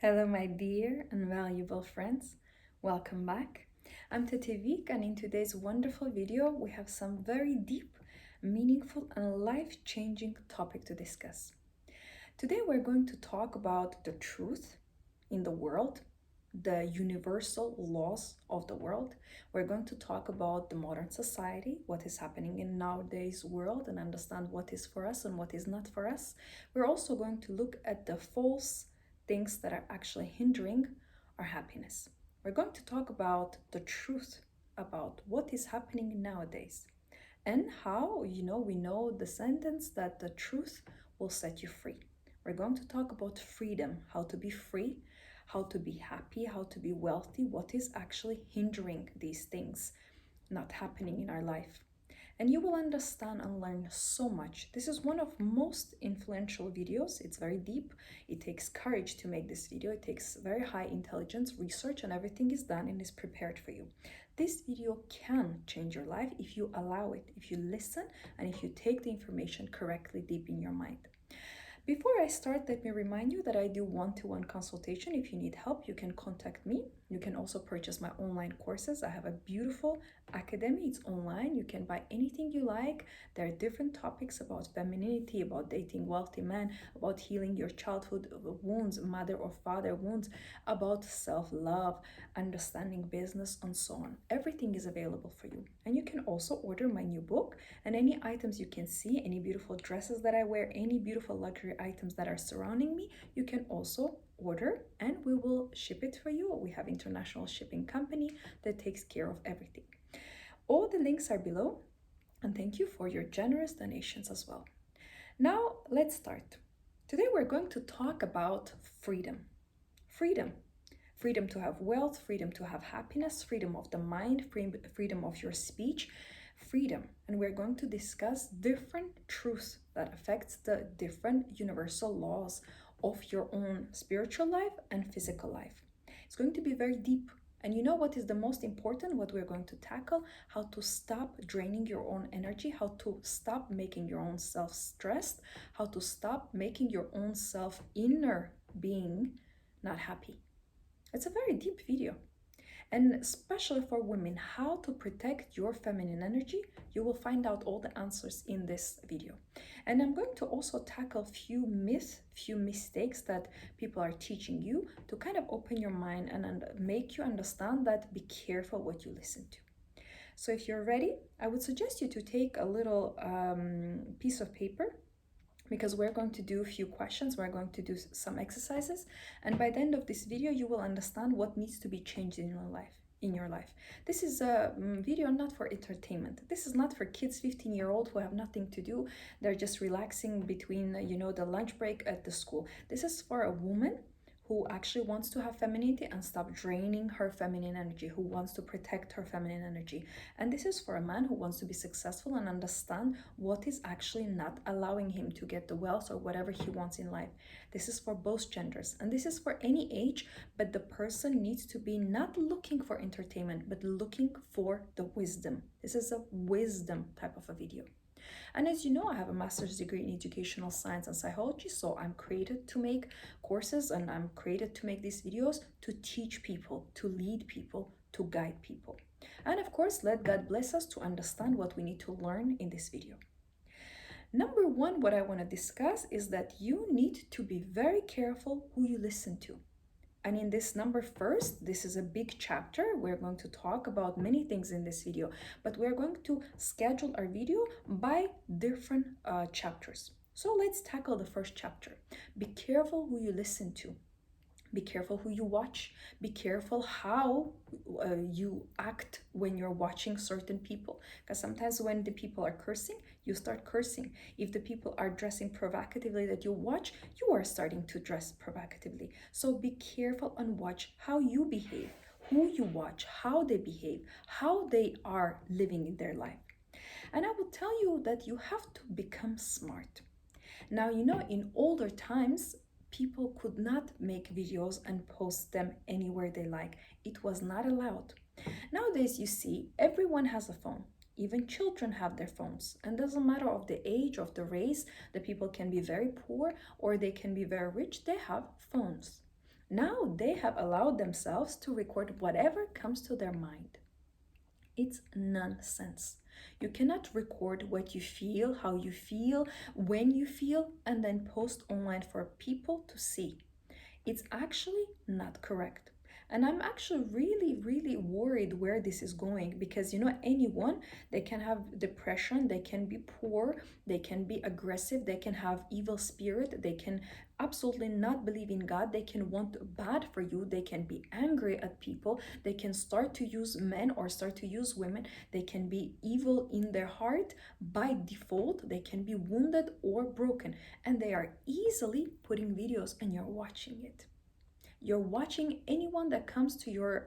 Hello, my dear and valuable friends. Welcome back. I'm Tetevik, and in today's wonderful video, we have some very deep, meaningful, and life changing topic to discuss. Today, we're going to talk about the truth in the world, the universal laws of the world. We're going to talk about the modern society, what is happening in nowadays world, and understand what is for us and what is not for us. We're also going to look at the false things that are actually hindering our happiness. We're going to talk about the truth about what is happening nowadays and how, we know the sentence that the truth will set you free. We're going to talk about freedom, how to be free, how to be happy, how to be wealthy, what is actually hindering these things not happening in our life. And you will understand and learn so much. This is one of most influential videos. It's very deep. It takes courage to make this video. It takes very high intelligence, research, and everything is done and is prepared for you. This video can change your life if you allow it, if you listen, and if you take the information correctly deep in your mind. Before I start, let me remind you that I do one-to-one consultation. If you need help, you can contact me. You can also purchase my online courses. I have a beautiful academy. It's online. You can buy anything you like. There are different topics about femininity, about dating wealthy men, about healing your childhood wounds, mother or father wounds, about self-love, understanding business, and so on. Everything is available for you. And you can also order my new book, and any items you can see, any beautiful dresses that I wear, any beautiful luxury items that are surrounding me, you can also order and we will ship it for you. We have international shipping company that takes care of everything. All the links are below, and thank you for your generous donations as well. Now let's start. Today we're going to talk about freedom. Freedom to have wealth, freedom to have happiness, freedom of the mind, freedom of your speech, freedom. And we're going to discuss different truths that affects the different universal laws of your own spiritual life and physical life. It's going to be very deep. And you know what is the most important, what we're going to tackle? How to stop draining your own energy, how to stop making your own self stressed, how to stop making your own self inner being not happy. It's a very deep video. And especially for women, how to protect your feminine energy, you will find out all the answers in this video. And I'm going to also tackle few myths, few mistakes that people are teaching you to kind of open your mind and make you understand that be careful what you listen to. So if you're ready, I would suggest you to take a little piece of paper, because we're going to do a few questions, we're going to do some exercises, and by the end of this video you will understand what needs to be changed in your life. This is a video not for entertainment. This is not for kids 15-year-old who have nothing to do. They're just relaxing between the lunch break at the school. This is for a woman who actually wants to have femininity and stop draining her feminine energy, who wants to protect her feminine energy. And this is for a man who wants to be successful and understand what is actually not allowing him to get the wealth or whatever he wants in life. This is for both genders, and this is for any age, but the person needs to be not looking for entertainment, but looking for the wisdom. This is a wisdom type of a video. And as you know, I have a master's degree in educational science and psychology, so I'm created to make courses and I'm created to make these videos to teach people, to lead people, to guide people. And of course, let God bless us to understand what we need to learn in this video. Number one, what I want to discuss is that you need to be very careful who you listen to. And in this number first, this is a big chapter. We're going to talk about many things in this video, but we're going to schedule our video by different chapters. So let's tackle the first chapter. Be careful who you listen to. Be careful who you watch. Be careful how you act when you're watching certain people. Because sometimes when the people are cursing, you start cursing. If the people are dressing provocatively that you watch, you are starting to dress provocatively. So be careful and watch how you behave, who you watch, how they behave, how they are living in their life. And I will tell you that you have to become smart. Now, in older times, people could not make videos and post them anywhere they like. It was not allowed. Nowadays, you see, everyone has a phone. Even children have their phones. And it doesn't matter of the age, of the race, the people can be very poor or they can be very rich. They have phones. Now they have allowed themselves to record whatever comes to their mind. It's nonsense. You cannot record what you feel, how you feel, when you feel, and then post online for people to see. It's actually not correct. And I'm actually really, really worried where this is going, because anyone, they can have depression, they can be poor, they can be aggressive, they can have evil spirit, they can absolutely not believe in God, they can want bad for you, they can be angry at people, they can start to use men or start to use women, they can be evil in their heart by default, they can be wounded or broken, and they are easily putting videos and you're watching it. You're watching anyone that comes to your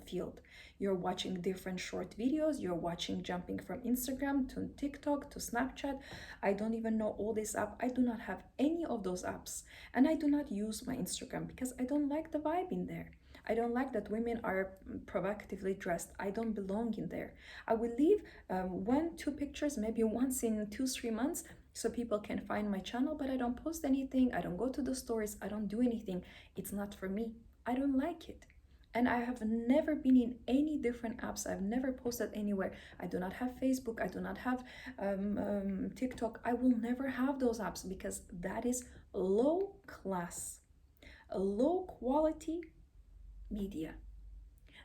field. You're watching different short videos. You're watching jumping from Instagram to TikTok to Snapchat. I don't even know all this app. I do not have any of those apps. And I do not use my Instagram because I don't like the vibe in there. I don't like that women are provocatively dressed. I don't belong in there. I will leave one, two pictures, maybe once in 2, 3 months, so people can find my channel, but I don't post anything. I don't go to the stories. I don't do anything. It's not for me. I don't like it. And I have never been in any different apps. I've never posted anywhere. I do not have Facebook. I do not have TikTok. I will never have those apps because that is low class, a low quality media.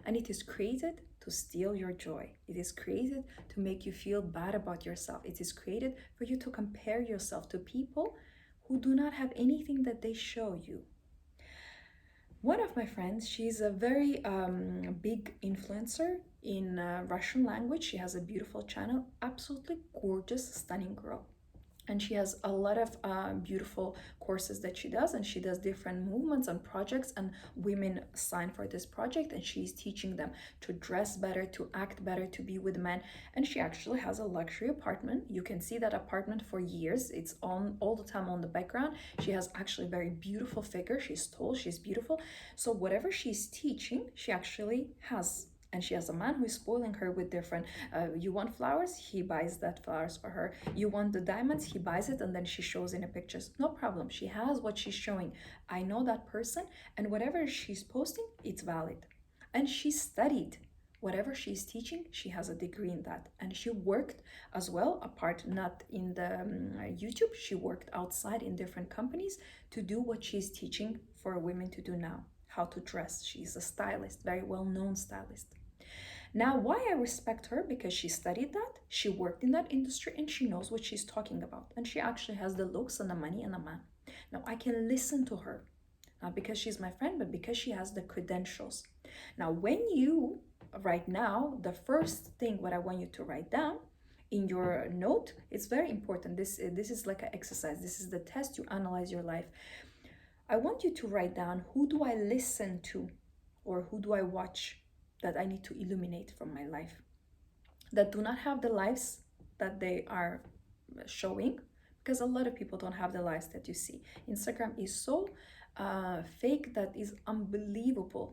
And it is created to steal your joy. It is created to make you feel bad about yourself. It is created for you to compare yourself to people who do not have anything that they show you. One of my friends, she's a very big influencer in Russian language. She has a beautiful channel, absolutely gorgeous, stunning girl. And she has a lot of beautiful courses that she does, and she does different movements and projects, and women sign for this project, and she's teaching them to dress better, to act better, to be with men. And she actually has a luxury apartment. You can see that apartment for years. It's on all the time on the background. She has actually a very beautiful figure. She's tall, she's beautiful. So whatever she's teaching, she actually has. And she has a man who is spoiling her with different you want flowers, he buys that flowers for her. You want the diamonds, he buys it, and then she shows in the pictures. No problem, she has what she's showing. I know that person, and whatever she's posting, it's valid. And she studied whatever she's teaching. She has a degree in that, and she worked as well, apart, not in the YouTube. She worked outside in different companies to do what she's teaching for women to do now, how to dress. She's a stylist, very well-known stylist. Now, why I respect her? Because she studied that, she worked in that industry, and she knows what she's talking about. And she actually has the looks and the money and the man. Now, I can listen to her, not because she's my friend, but because she has the credentials. Now, when you, right now, the first thing what I want you to write down in your note, it's very important. This is like an exercise. This is the test. You analyze your life. I want you to write down, who do I listen to, or who do I watch that I need to eliminate from my life, that do not have the lives that they are showing, because a lot of people don't have the lives that you see. Instagram is so fake that is unbelievable.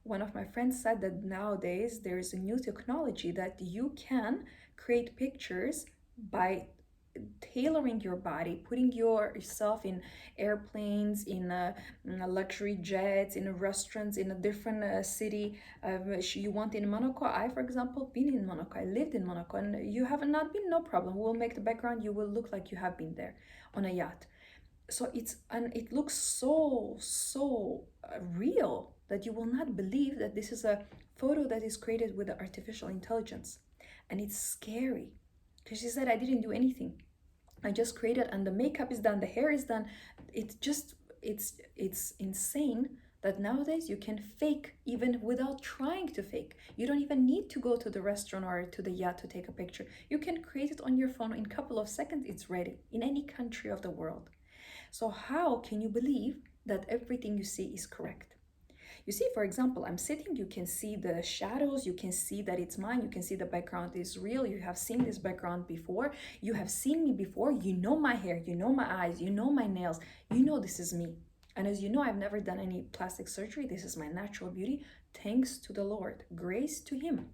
One of my friends said that nowadays there is a new technology that you can create pictures by tailoring your body, putting yourself in airplanes, in luxury jets, in restaurants, in a different city. You want in Monaco. I, for example, been in Monaco. I lived in Monaco, and you have not been. No problem. We'll make the background. You will look like you have been there on a yacht. So it looks so real that you will not believe that this is a photo that is created with artificial intelligence, and it's scary because she said I didn't do anything. I just created, and the makeup is done, the hair is done. It's insane that nowadays you can fake even without trying to fake. You don't even need to go to the restaurant or to the yacht to take a picture. You can create it on your phone in a couple of seconds. It's ready in any country of the world. So how can you believe that everything you see is correct? You see, for example, I'm sitting, you can see the shadows, you can see that it's mine, you can see the background is real, you have seen this background before, you have seen me before, you know my hair, you know my eyes, you know my nails, you know this is me. And as you know, I've never done any plastic surgery, this is my natural beauty, thanks to the Lord, grace to Him.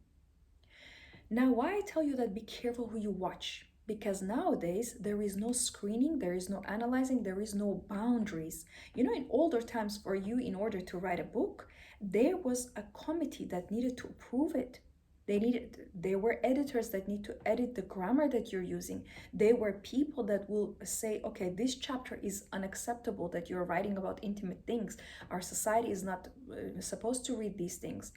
Now, why I tell you that be careful who you watch? Because nowadays there is no screening, there is no analyzing, there is no boundaries. You know, in older times, for you, in order to write a book, there was a committee that needed to approve it. There were editors that need to edit the grammar that you're using. There were people that will say, okay, this chapter is unacceptable, that you're writing about intimate things. Our society is not supposed to read these things.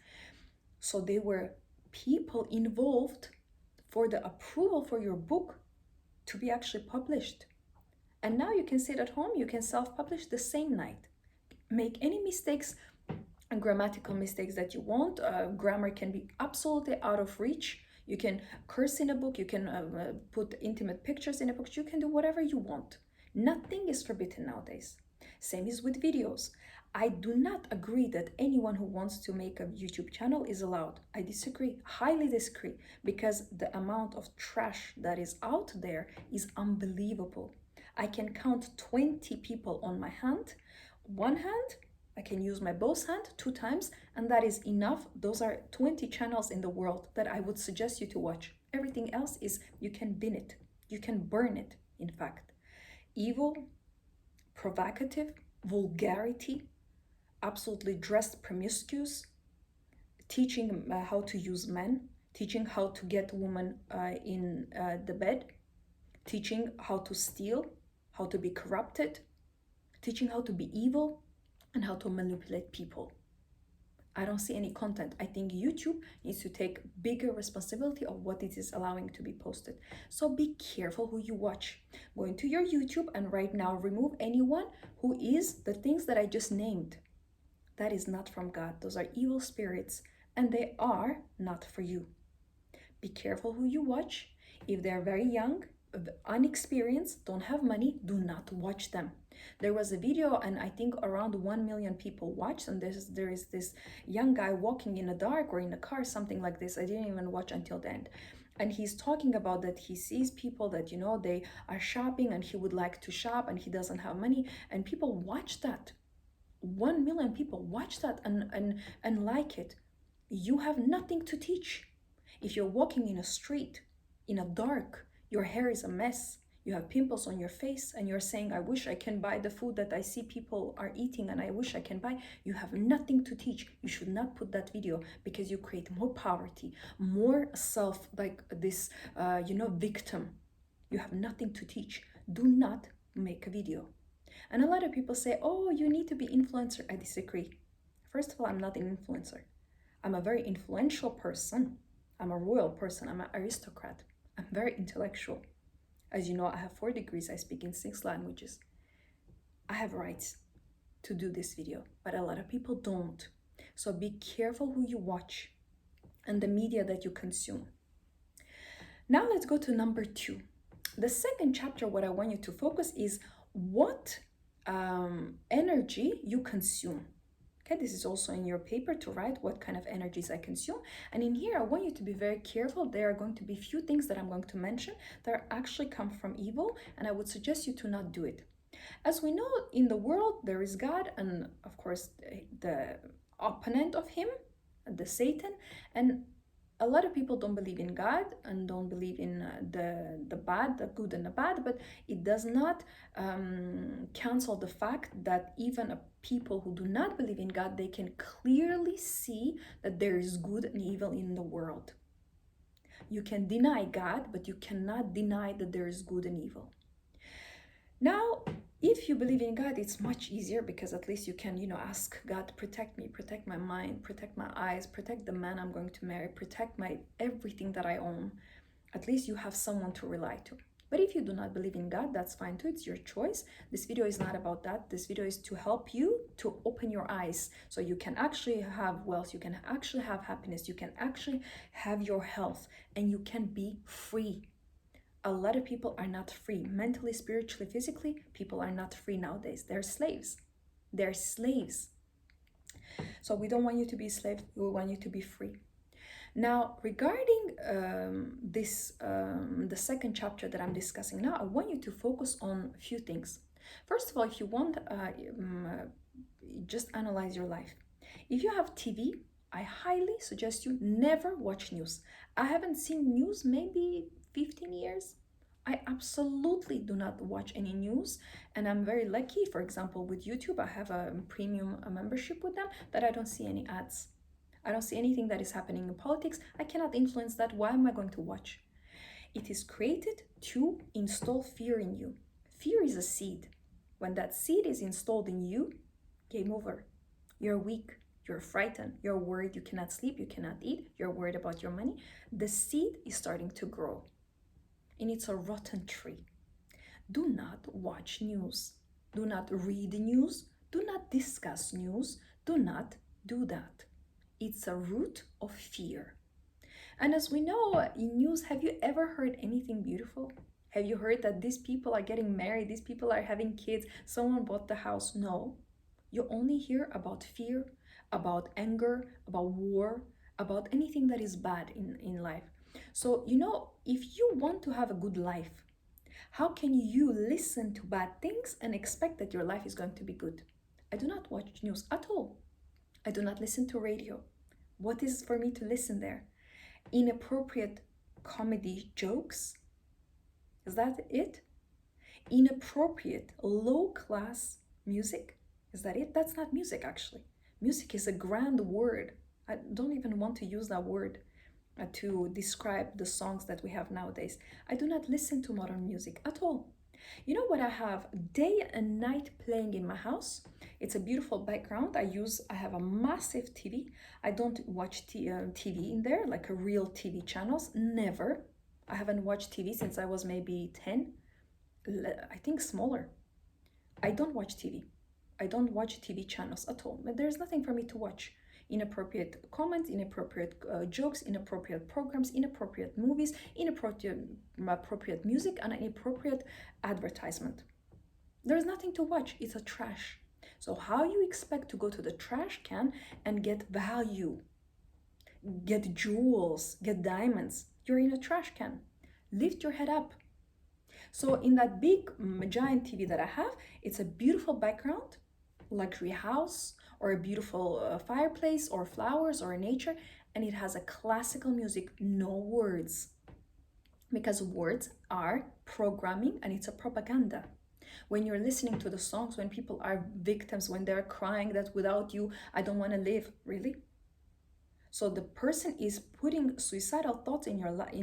So there were people involved for the approval for your book to be actually published. And now you can sit at home, you can self-publish the same night. Make any mistakes and grammatical mistakes that you want. Grammar can be absolutely out of reach. You can curse in a book, you can put intimate pictures in a book, you can do whatever you want. Nothing is forbidden nowadays. Same is with videos. I do not agree that anyone who wants to make a YouTube channel is allowed. I disagree, highly disagree, because the amount of trash that is out there is unbelievable. I can count 20 people on my hand. One hand, I can use my both hand 2 times, and that is enough. Those are 20 channels in the world that I would suggest you to watch. Everything else is, you can bin it, you can burn it, in fact. Evil, provocative, vulgarity, absolutely dressed promiscuous, teaching how to use men, teaching how to get women in the bed, teaching how to steal, how to be corrupted, teaching how to be evil, and how to manipulate people. I don't see any content. I think YouTube needs to take bigger responsibility of what it is allowing to be posted. So be careful who you watch. Go into your YouTube and right now remove anyone who is the things that I just named. That is not from God. Those are evil spirits and they are not for you. Be careful who you watch. If they're very young, unexperienced, don't have money, do not watch them. There was a video and I think around 1 million people watched, and there is this young guy walking in the dark or in a car, something like this. I didn't even watch until the end. And he's talking about that he sees people that, you know, they are shopping and he would like to shop and he doesn't have money, and people watch that. 1 million people watch that and like it. You have nothing to teach. If you're walking in a street in a dark, your hair is a mess, you have pimples on your face, and you're saying, I wish I can buy the food that I see people are eating and I wish I can buy, you have nothing to teach. You should not put that video, because you create more poverty, more self, like this, victim. You have nothing to teach. Do not make a video. And a lot of people say, oh, you need to be influencer. I disagree. First of all, I'm not an influencer. I'm a very influential person. I'm a royal person. I'm an aristocrat. I'm very intellectual. As you know, I have 4 degrees. I speak in 6 languages. I have rights to do this video, but a lot of people don't. So be careful who you watch and the media that you consume. Now let's go to number 2. The second chapter, what I want you to focus is what energy you consume. Okay, this is also in your paper to write what kind of energies I consume. And in here, I want you to be very careful. There are going to be few things that I'm going to mention that actually come from evil, and I would suggest you to not do it. As we know, in the world, there is God, and of course, the opponent of him, the Satan, and a lot of people don't believe in God and don't believe in the bad, the good and the bad, but it does not cancel the fact that even people who do not believe in God, they can clearly see that there is good and evil in the world. You can deny God, but you cannot deny that there is good and evil. Now, if you believe in God, it's much easier, because at least you can, ask God, protect me, protect my mind, protect my eyes, protect the man I'm going to marry, protect my everything that I own. At least you have someone to rely to. But if you do not believe in God, that's fine too. It's your choice. This video is not about that. This video is to help you to open your eyes so you can actually have wealth, you can actually have happiness, you can actually have your health, and you can be free. A lot of people are not free. Mentally, spiritually, physically, people are not free nowadays. They're slaves. They're slaves. So we don't want you to be slaves. We want you to be free. Now, regarding the second chapter that I'm discussing now, I want you to focus on a few things. First of all, if you want, just analyze your life. If you have TV, I highly suggest you never watch news. I haven't seen news maybe 15 years. I absolutely do not watch any news, and I'm very lucky. For example, with YouTube, I have a premium membership with them that I don't see any ads. I don't see anything that is happening in politics. I cannot influence that. Why am I going to watch? It is created to install fear in you. Fear is a seed. When that seed is installed in you, game over. You're weak, you're frightened, you're worried, you cannot sleep, you cannot eat, you're worried about your money. The seed is starting to grow, and it's a rotten tree. Do not watch news. Do not read news. Do not discuss news. Do not do that. It's a root of fear. And as we know in news, have you ever heard anything beautiful? Have you heard that these people are getting married, these people are having kids, someone bought the house? No. You only hear about fear, about anger, about war, about anything that is bad in life. So, if you want to have a good life, how can you listen to bad things and expect that your life is going to be good? I do not watch news at all. I do not listen to radio. What is for me to listen there? Inappropriate comedy jokes? Is that it? Inappropriate low class music? Is that it? That's not music, actually. Music is a grand word. I don't even want to use that word to describe the songs that we have nowadays. I do not listen to modern music at all. You know what I have day and night playing in my house? It's a beautiful background. I have a massive TV. I don't watch TV in there, like a real TV channels. Never. I haven't watched TV since I was maybe 10. I think smaller. I don't watch TV. I don't watch TV channels at all. But there's nothing for me to watch. Inappropriate comments, inappropriate jokes, inappropriate programs, inappropriate movies, inappropriate music, and inappropriate advertisement. There's nothing to watch. It's a trash. So how you expect to go to the trash can and get value, get jewels, get diamonds? You're in a trash can. Lift your head up. So in that big giant TV that I have, it's a beautiful background, luxury house, or a beautiful fireplace, or flowers, or nature, and it has a classical music, no words. Because words are programming and it's a propaganda. When you're listening to the songs, when people are victims, when they're crying that without you, I don't want to live, really? So the person is putting suicidal thoughts in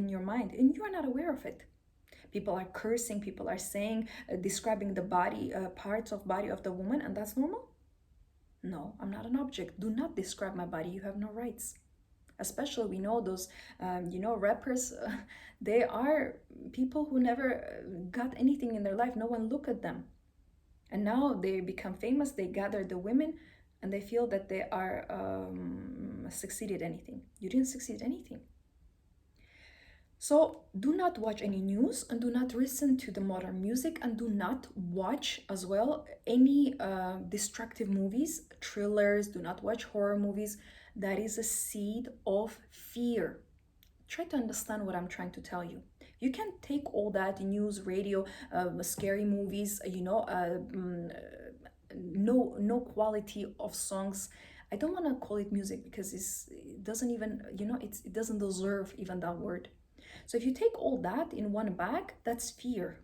your mind, and you are not aware of it. People are cursing, people are saying, describing the body, parts of body of the woman, and that's normal? No, I'm not an object. Do not describe my body. You have no rights. Especially, we know those, rappers, they are people who never got anything in their life. No one looked at them. And now they become famous. They gather the women and they feel that they are succeeded anything. You didn't succeed anything. So do not watch any news, and do not listen to the modern music, and do not watch as well any destructive movies, thrillers. Do not watch horror movies. That is a seed of fear. Try to understand what I'm trying to tell you. You can take all that news, radio, scary movies, no quality of songs. I don't want to call it music because it doesn't even, it doesn't deserve even that word. So if you take all that in one bag, that's fear.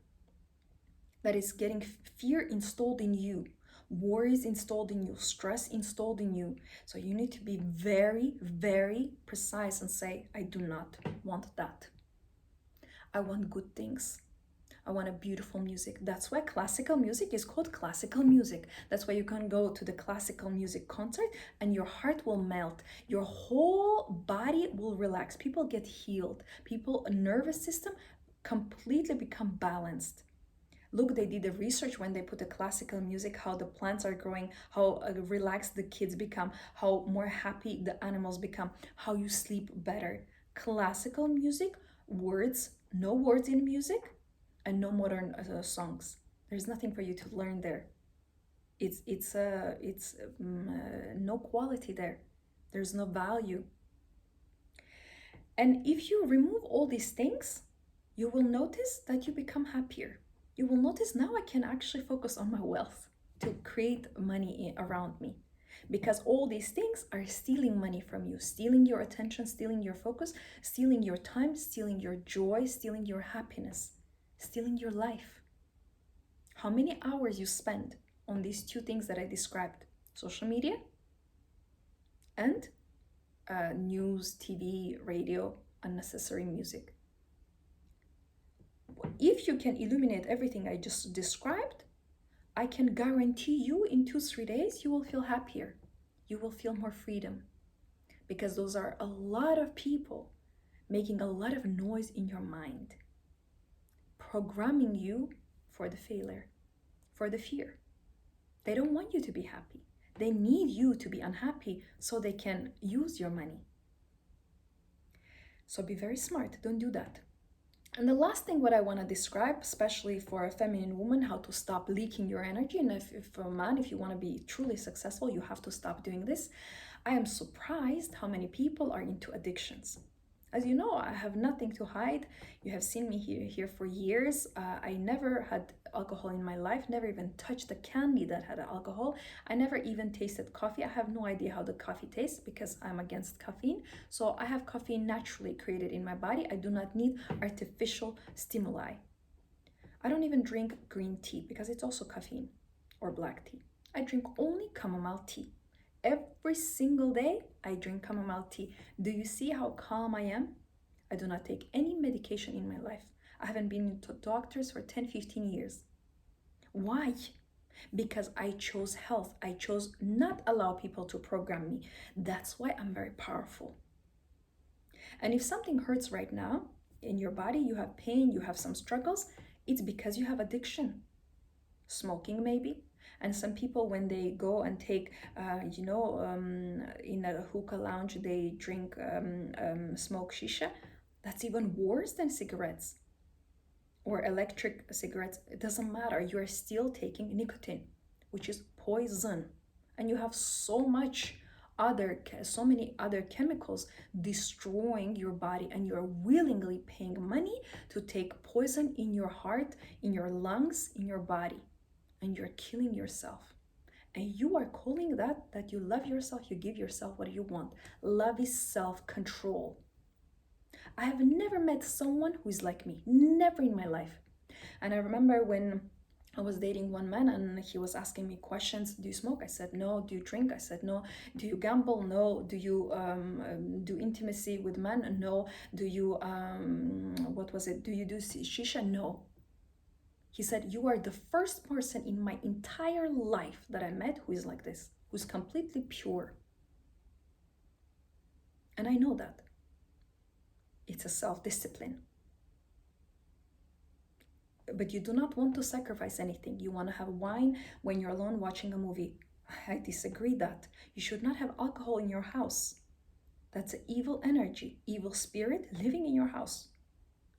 That is getting fear installed in you, worries installed in you, stress installed in you. So you need to be very, very precise and say, I do not want that. I want good things. I want a beautiful music. That's why classical music is called classical music. That's why you can go to the classical music concert and your heart will melt. Your whole body will relax. People get healed. People, nervous system completely become balanced. Look, they did the research when they put the classical music, how the plants are growing, how relaxed the kids become, how more happy the animals become, how you sleep better. Classical music, words, no words in music, and no modern songs. There's nothing for you to learn there. It's no quality there. There's no value. And if you remove all these things, you will notice that you become happier. You will notice now I can actually focus on my wealth to create money around me. Because all these things are stealing money from you, stealing your attention, stealing your focus, stealing your time, stealing your joy, stealing your happiness, stealing your life. How many hours you spend on these two things that I described? Social media and news, TV, radio, unnecessary music. If you can illuminate everything I just described, I can guarantee you in 2-3 days you will feel happier. You will feel more freedom. Because those are a lot of people making a lot of noise in your mind, programming you for the failure, for the fear. They don't want you to be happy. They need you to be unhappy so they can use your money. So be very smart. Don't do that. And the last thing what I want to describe, especially for a feminine woman, how to stop leaking your energy. And if a man, if you want to be truly successful, you have to stop doing this. I am surprised how many people are into addictions. As you know, I have nothing to hide. You have seen me here for years. I never had alcohol in my life, never even touched a candy that had alcohol. I never even tasted coffee. I have no idea how the coffee tastes because I'm against caffeine. So I have caffeine naturally created in my body. I do not need artificial stimuli. I don't even drink green tea because it's also caffeine, or black tea. I drink only chamomile tea. Every single day, I drink chamomile tea. Do you see how calm I am? I do not take any medication in my life. I haven't been to doctors for 10, 15 years. Why? Because I chose health. I chose not allow people to program me. That's why I'm very powerful. And if something hurts right now in your body, you have pain, you have some struggles, it's because you have addiction. Smoking maybe. And some people, when they go and take, in a hookah lounge, they drink, smoke shisha. That's even worse than cigarettes or electric cigarettes. It doesn't matter. You are still taking nicotine, which is poison. And you have so many other chemicals destroying your body, and you're willingly paying money to take poison in your heart, in your lungs, in your body. And you're killing yourself. And you are calling that you love yourself, you give yourself what you want. Love is self-control. I have never met someone who is like me, never in my life. And I remember when I was dating one man and he was asking me questions. Do you smoke? I said no. Do you drink? I said no. Do you gamble? No. Do you do intimacy with men? No. Do you, do you do shisha? No. He said, you are the first person in my entire life that I met who is like this, who's completely pure. And I know that. It's a self-discipline. But you do not want to sacrifice anything. You want to have wine when you're alone watching a movie. I disagree that. You should not have alcohol in your house. That's an evil energy, evil spirit living in your house.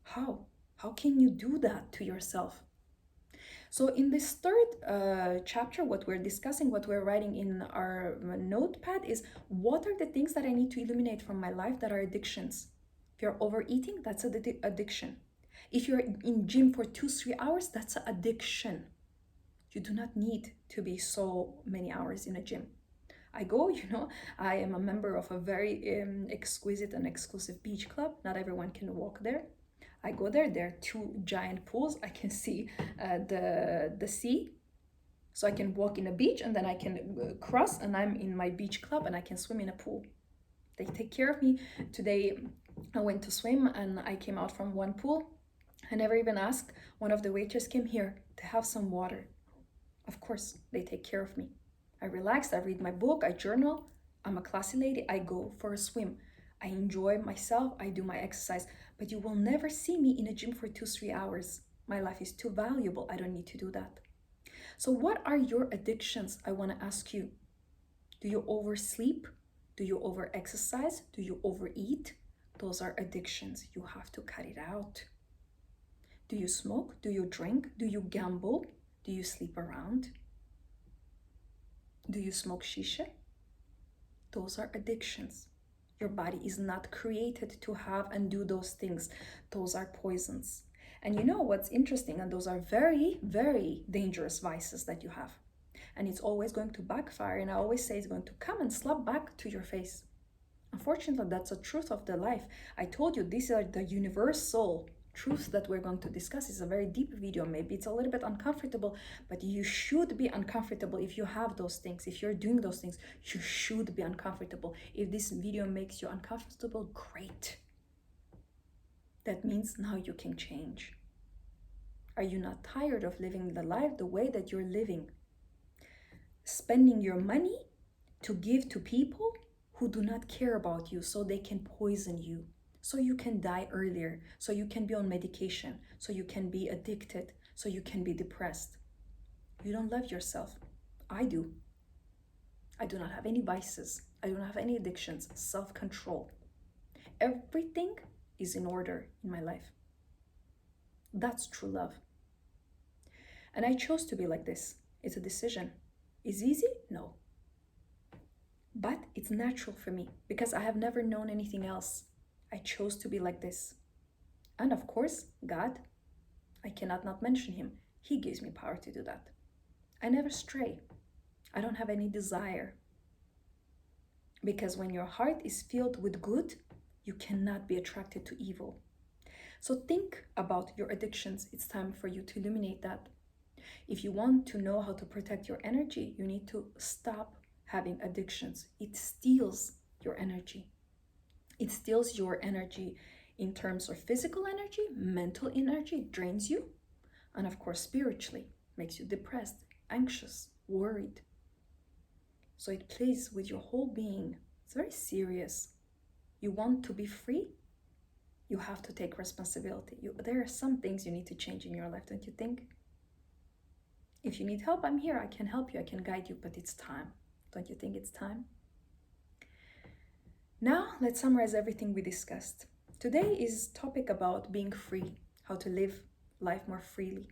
How? How can you do that to yourself? So in this third chapter, what we're discussing, what we're writing in our notepad is, what are the things that I need to eliminate from my life that are addictions? If you're overeating, that's an addiction. If you're in gym for 2-3 hours, that's an addiction. You do not need to be so many hours in a gym. I go, I am a member of a very exquisite and exclusive beach club. Not everyone can walk there. I go there, there are 2 giant pools. I can see the sea. So I can walk in a beach and then I can cross and I'm in my beach club and I can swim in a pool. They take care of me. Today I went to swim and I came out from one pool. I never even asked. One of the waiters came here to have some water. Of course, they take care of me. I relax, I read my book, I journal. I'm a classy lady, I go for a swim. I enjoy myself, I do my exercise, but you will never see me in a gym for 2-3 hours. My life is too valuable, I don't need to do that. So what are your addictions? I want to ask you. Do you oversleep? Do you over-exercise? Do you overeat? Those are addictions. You have to cut it out. Do you smoke? Do you drink? Do you gamble? Do you sleep around? Do you smoke shisha? Those are addictions. Your body is not created to have and do those things. Those are poisons. And you know what's interesting? And those are very, very dangerous vices that you have. And it's always going to backfire. And I always say it's going to come and slap back to your face. Unfortunately, that's the truth of the life. I told you, these are the universal truth that we're going to discuss is a very deep video. Maybe it's a little bit uncomfortable, but you should be uncomfortable if you have those things. If you're doing those things, you should be uncomfortable. If this video makes you uncomfortable, great. That means now you can change. Are you not tired of living the life the way that you're living? Spending your money to give to people who do not care about you so they can poison you, so you can die earlier, so you can be on medication, so you can be addicted, so you can be depressed. You don't love yourself. I do. I do not have any vices. I don't have any addictions. Self-control. Everything is in order in my life. That's true love. And I chose to be like this. It's a decision. Is easy? No. But it's natural for me because I have never known anything else. I chose to be like this. And of course, God, I cannot not mention him. He gives me power to do that. I never stray. I don't have any desire. Because when your heart is filled with good, you cannot be attracted to evil. So think about your addictions. It's time for you to illuminate that. If you want to know how to protect your energy, you need to stop having addictions. It steals your energy. It steals your energy in terms of physical energy, mental energy, drains you, and of course spiritually, makes you depressed, anxious, worried. So it plays with your whole being. It's very serious. You want to be free? You have to take responsibility. There are some things you need to change in your life, don't you think? If you need help, I'm here. I can help you. I can guide you, but it's time. Don't you think it's time? Now, let's summarize everything we discussed. Today is topic about being free, how to live life more freely.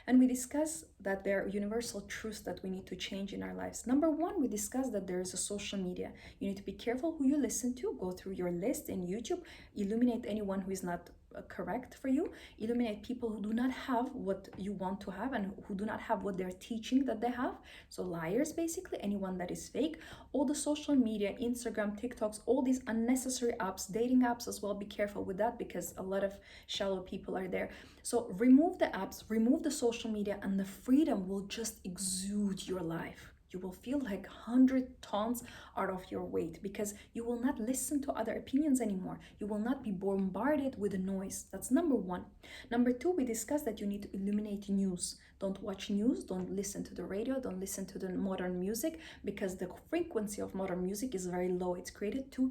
And we discuss that there are universal truths that we need to change in our lives. Number one, we discussed that there is a social media. You need to be careful who you listen to. Go through your list in YouTube. Illuminate anyone who is not correct for you. Illuminate people who do not have what you want to have and who do not have what they're teaching that they have. So liars, basically, anyone that is fake. All the social media, Instagram, TikToks, all these unnecessary apps, dating apps as well. Be careful with that because a lot of shallow people are there. So remove the apps, remove the social media, and the freedom will just exude your life. You will feel like 100 tons out of your weight because you will not listen to other opinions anymore. You will not be bombarded with the noise. That's number one. Number two, we discussed that you need to eliminate news. Don't watch news, don't listen to the radio, don't listen to the modern music because the frequency of modern music is very low. It's created to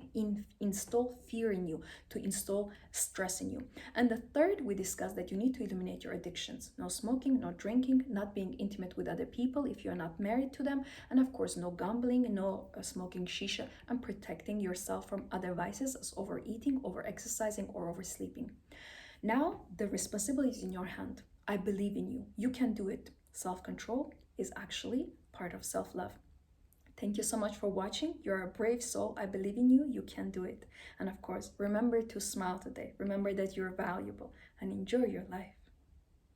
install fear in you, to install stress in you. And the third, we discussed that you need to eliminate your addictions. No smoking, no drinking, not being intimate with other people if you're not married to them, and of course, no gambling, no smoking shisha, and protecting yourself from other vices as overeating, over-exercising, or oversleeping. Now, the responsibility is in your hand. I believe in you. You can do it. Self-control is actually part of self-love. Thank you so much for watching. You're a brave soul. I believe in you. You can do it. And of course, remember to smile today. Remember that you're valuable and enjoy your life.